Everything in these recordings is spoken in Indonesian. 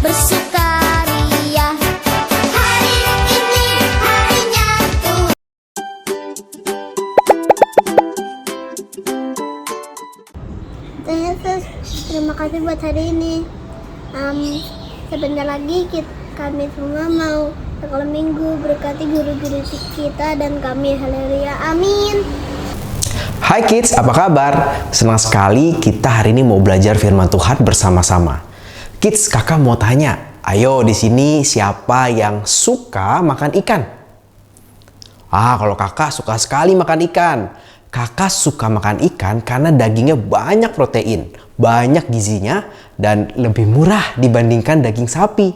bersukaria. Hari ini harinya Tuhan. Yesus, terima kasih buat hari ini. Sebentar lagi kami semua mau sekolah minggu. Berkati guru-guru kita dan kami. Haleluya, amin. Hai kids, apa kabar? Senang sekali kita hari ini mau belajar firman Tuhan bersama-sama. Kids, kakak mau tanya, ayo di sini siapa yang suka makan ikan? Kalau kakak suka sekali makan ikan. Kakak suka makan ikan karena dagingnya banyak protein, banyak gizinya, dan lebih murah dibandingkan daging sapi.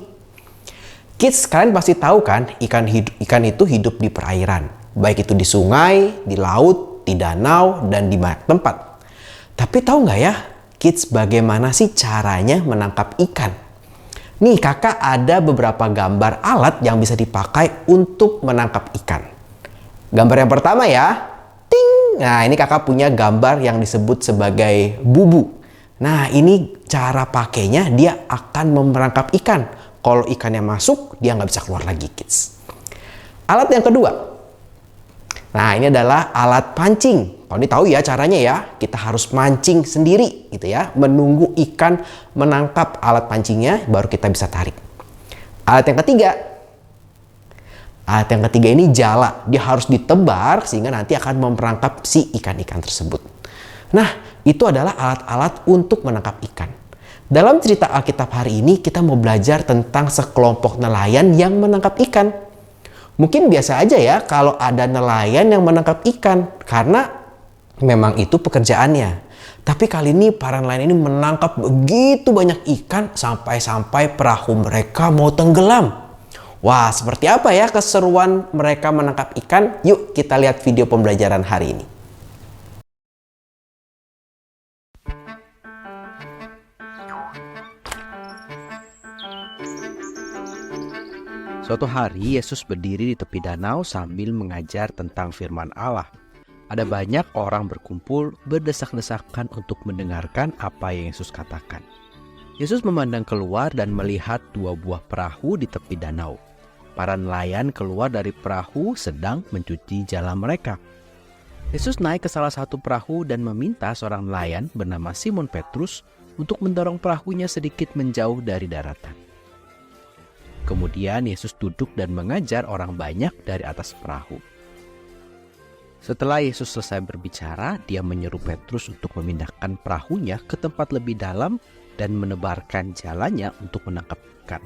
Kids, kalian pasti tahu kan ikan itu hidup di perairan. Baik itu di sungai, di laut, di danau, dan di banyak tempat. Tapi tahu nggak ya, kids, bagaimana sih caranya menangkap ikan? Nih, kakak ada beberapa gambar alat yang bisa dipakai untuk menangkap ikan. Gambar yang pertama ya. Ting! Nah, ini kakak punya gambar yang disebut sebagai bubu. Nah, ini cara pakainya, dia akan merangkap ikan. Kalau ikannya masuk, dia nggak bisa keluar lagi, kids. Alat yang kedua. Nah, ini adalah alat pancing. Kalau ini tahu ya caranya ya, kita harus mancing sendiri gitu ya. Menunggu ikan menangkap alat pancingnya, baru kita bisa tarik. Alat yang ketiga. Alat yang ketiga ini jala. Dia harus ditebar sehingga nanti akan memperangkap si ikan-ikan tersebut. Nah, itu adalah alat-alat untuk menangkap ikan. Dalam cerita Alkitab hari ini kita mau belajar tentang sekelompok nelayan yang menangkap ikan. Mungkin biasa aja ya kalau ada nelayan yang menangkap ikan karena memang itu pekerjaannya. Tapi kali ini para nelayan ini menangkap begitu banyak ikan sampai-sampai perahu mereka mau tenggelam. Wah, seperti apa ya keseruan mereka menangkap ikan? Yuk kita lihat video pembelajaran hari ini. Suatu hari Yesus berdiri di tepi danau sambil mengajar tentang firman Allah. Ada banyak orang berkumpul berdesak-desakan untuk mendengarkan apa yang Yesus katakan. Yesus memandang keluar dan melihat dua buah perahu di tepi danau. Para nelayan keluar dari perahu sedang mencuci jala mereka. Yesus naik ke salah satu perahu dan meminta seorang nelayan bernama Simon Petrus untuk mendorong perahunya sedikit menjauh dari daratan. Kemudian Yesus duduk dan mengajar orang banyak dari atas perahu. Setelah Yesus selesai berbicara, dia menyeru Petrus untuk memindahkan perahunya ke tempat lebih dalam dan menebarkan jalannya untuk menangkap ikan.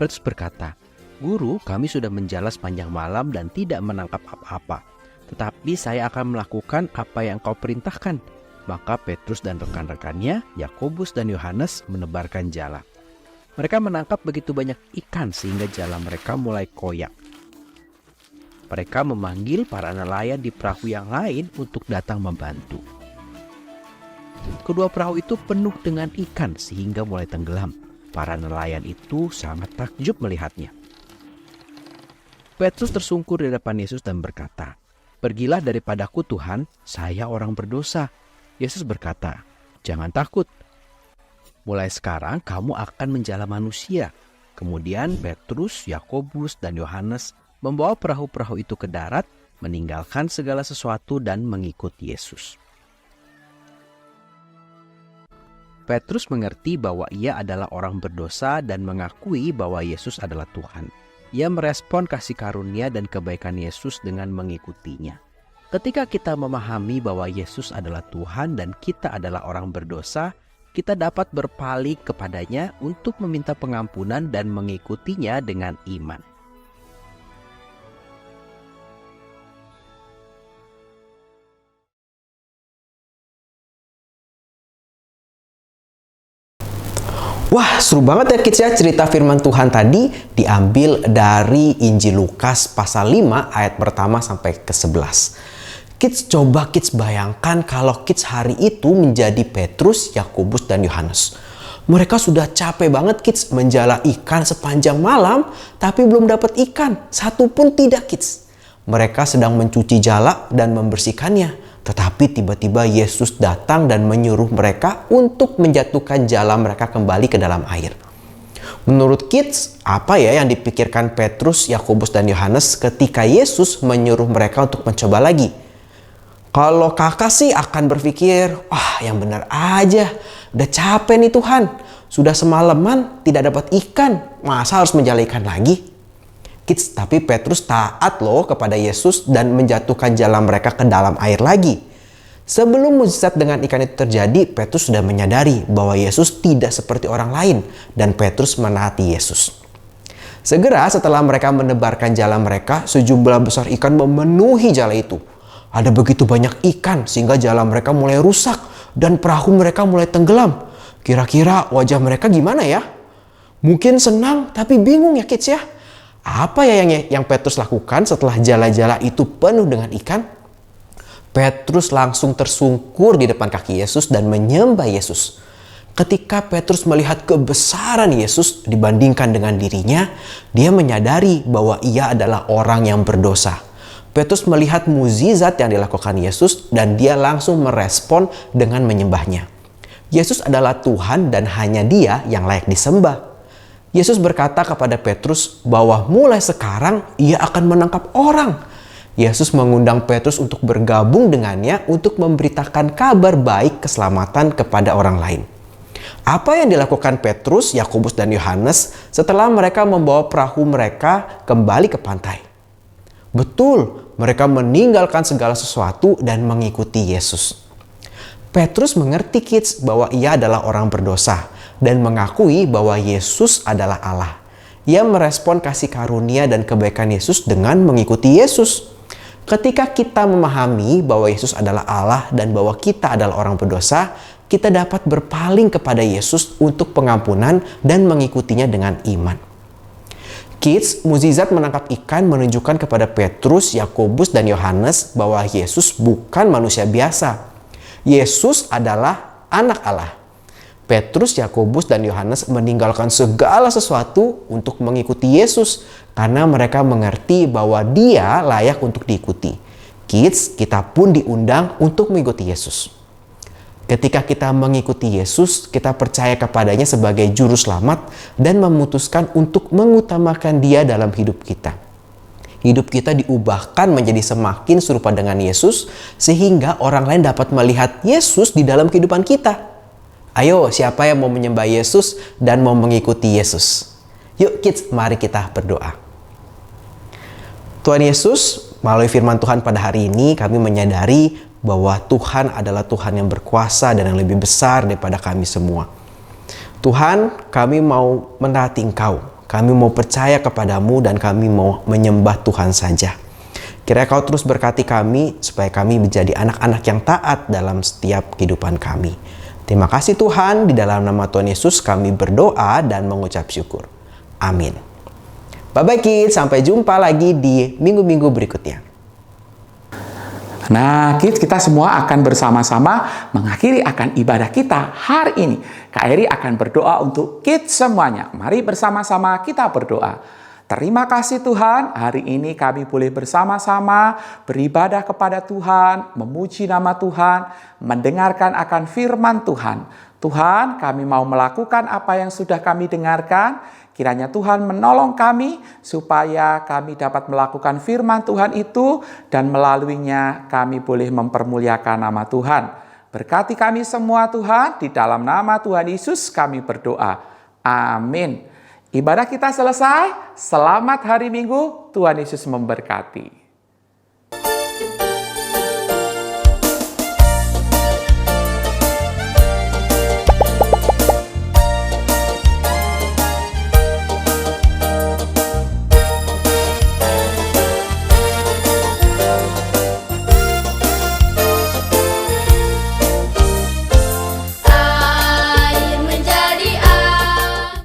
Petrus berkata, "Guru, kami sudah menjala sepanjang malam dan tidak menangkap apa-apa. Tetapi saya akan melakukan apa yang kau perintahkan." Maka Petrus dan rekan-rekannya, Yakobus dan Yohanes menebarkan jala. Mereka menangkap begitu banyak ikan sehingga jala mereka mulai koyak. Mereka memanggil para nelayan di perahu yang lain untuk datang membantu. Kedua perahu itu penuh dengan ikan sehingga mulai tenggelam. Para nelayan itu sangat takjub melihatnya. Petrus tersungkur di depan Yesus dan berkata, "Pergilah daripadaku Tuhan, saya orang berdosa." Yesus berkata, "Jangan takut. Mulai sekarang kamu akan menjala manusia." Kemudian Petrus, Yakobus, dan Yohanes membawa perahu-perahu itu ke darat, meninggalkan segala sesuatu dan mengikut Yesus. Petrus mengerti bahwa ia adalah orang berdosa dan mengakui bahwa Yesus adalah Tuhan. Ia merespon kasih karunia dan kebaikan Yesus dengan mengikutinya. Ketika kita memahami bahwa Yesus adalah Tuhan dan kita adalah orang berdosa, kita dapat berpaling kepadanya untuk meminta pengampunan dan mengikutinya dengan iman. Wah, seru banget ya kids ya, cerita firman Tuhan tadi diambil dari Injil Lukas pasal 5 ayat pertama sampai ke 11. Kids, coba kids bayangkan kalau kids hari itu menjadi Petrus, Yakobus, dan Yohanes. Mereka sudah capek banget kids menjala ikan sepanjang malam, tapi belum dapat ikan, satu pun tidak kids. Mereka sedang mencuci jala dan membersihkannya. Tetapi tiba-tiba Yesus datang dan menyuruh mereka untuk menjatuhkan jala mereka kembali ke dalam air. Menurut kids, apa ya yang dipikirkan Petrus, Yakobus, dan Yohanes ketika Yesus menyuruh mereka untuk mencoba lagi? Kalau kakak sih akan berpikir, wah yang benar aja, udah capek nih Tuhan. Sudah semalaman tidak dapat ikan, masa harus menjala ikan lagi? Kids, tapi Petrus taat loh kepada Yesus dan menjatuhkan jala mereka ke dalam air lagi. Sebelum mukjizat dengan ikan itu terjadi, Petrus sudah menyadari bahwa Yesus tidak seperti orang lain dan Petrus menaati Yesus. Segera setelah mereka menebarkan jala mereka, sejumlah besar ikan memenuhi jala itu. Ada begitu banyak ikan sehingga jala mereka mulai rusak dan perahu mereka mulai tenggelam. Kira-kira wajah mereka gimana ya? Mungkin senang tapi bingung ya kids ya. Apa ya yang Petrus lakukan setelah jala-jala itu penuh dengan ikan? Petrus langsung tersungkur di depan kaki Yesus dan menyembah Yesus. Ketika Petrus melihat kebesaran Yesus dibandingkan dengan dirinya, dia menyadari bahwa ia adalah orang yang berdosa. Petrus melihat mukjizat yang dilakukan Yesus dan dia langsung merespon dengan menyembahnya. Yesus adalah Tuhan dan hanya Dia yang layak disembah. Yesus berkata kepada Petrus bahwa mulai sekarang ia akan menangkap orang. Yesus mengundang Petrus untuk bergabung dengannya untuk memberitakan kabar baik keselamatan kepada orang lain. Apa yang dilakukan Petrus, Yakobus, dan Yohanes setelah mereka membawa perahu mereka kembali ke pantai? Betul, mereka meninggalkan segala sesuatu dan mengikuti Yesus. Petrus mengerti kids bahwa ia adalah orang berdosa dan mengakui bahwa Yesus adalah Allah. Ia merespon kasih karunia dan kebaikan Yesus dengan mengikuti Yesus. Ketika kita memahami bahwa Yesus adalah Allah dan bahwa kita adalah orang berdosa, kita dapat berpaling kepada Yesus untuk pengampunan dan mengikutinya dengan iman. Kids, mukjizat menangkap ikan menunjukkan kepada Petrus, Yakobus, dan Yohanes bahwa Yesus bukan manusia biasa. Yesus adalah anak Allah. Petrus, Yakobus, dan Yohanes meninggalkan segala sesuatu untuk mengikuti Yesus karena mereka mengerti bahwa Dia layak untuk diikuti. Kids, kita pun diundang untuk mengikuti Yesus. Ketika kita mengikuti Yesus, kita percaya kepadanya sebagai juru selamat dan memutuskan untuk mengutamakan Dia dalam hidup kita. Hidup kita diubahkan menjadi semakin serupa dengan Yesus sehingga orang lain dapat melihat Yesus di dalam kehidupan kita. Ayo, siapa yang mau menyembah Yesus dan mau mengikuti Yesus? Yuk kids, mari kita berdoa. Tuhan Yesus, melalui firman Tuhan pada hari ini kami menyadari bahwa Tuhan adalah Tuhan yang berkuasa dan yang lebih besar daripada kami semua. Tuhan, kami mau menaati Engkau. Kami mau percaya kepadamu dan kami mau menyembah Tuhan saja. Kiranya Kau terus berkati kami supaya kami menjadi anak-anak yang taat dalam setiap kehidupan kami. Terima kasih Tuhan, di dalam nama Tuhan Yesus kami berdoa dan mengucap syukur. Amin. Bye-bye kids, sampai jumpa lagi di minggu-minggu berikutnya. Nah, kids, kita semua akan bersama-sama mengakhiri akan ibadah kita hari ini. Kak Eri akan berdoa untuk kids semuanya. Mari bersama-sama kita berdoa. Terima kasih Tuhan, hari ini kami boleh bersama-sama beribadah kepada Tuhan, memuji nama Tuhan, mendengarkan akan firman Tuhan. Tuhan, kami mau melakukan apa yang sudah kami dengarkan. Kiranya Tuhan menolong kami supaya kami dapat melakukan firman Tuhan itu dan melaluinya kami boleh mempermuliakan nama Tuhan. Berkati kami semua Tuhan, di dalam nama Tuhan Yesus kami berdoa. Amin. Ibadah kita selesai. Selamat hari Minggu. Tuhan Yesus memberkati.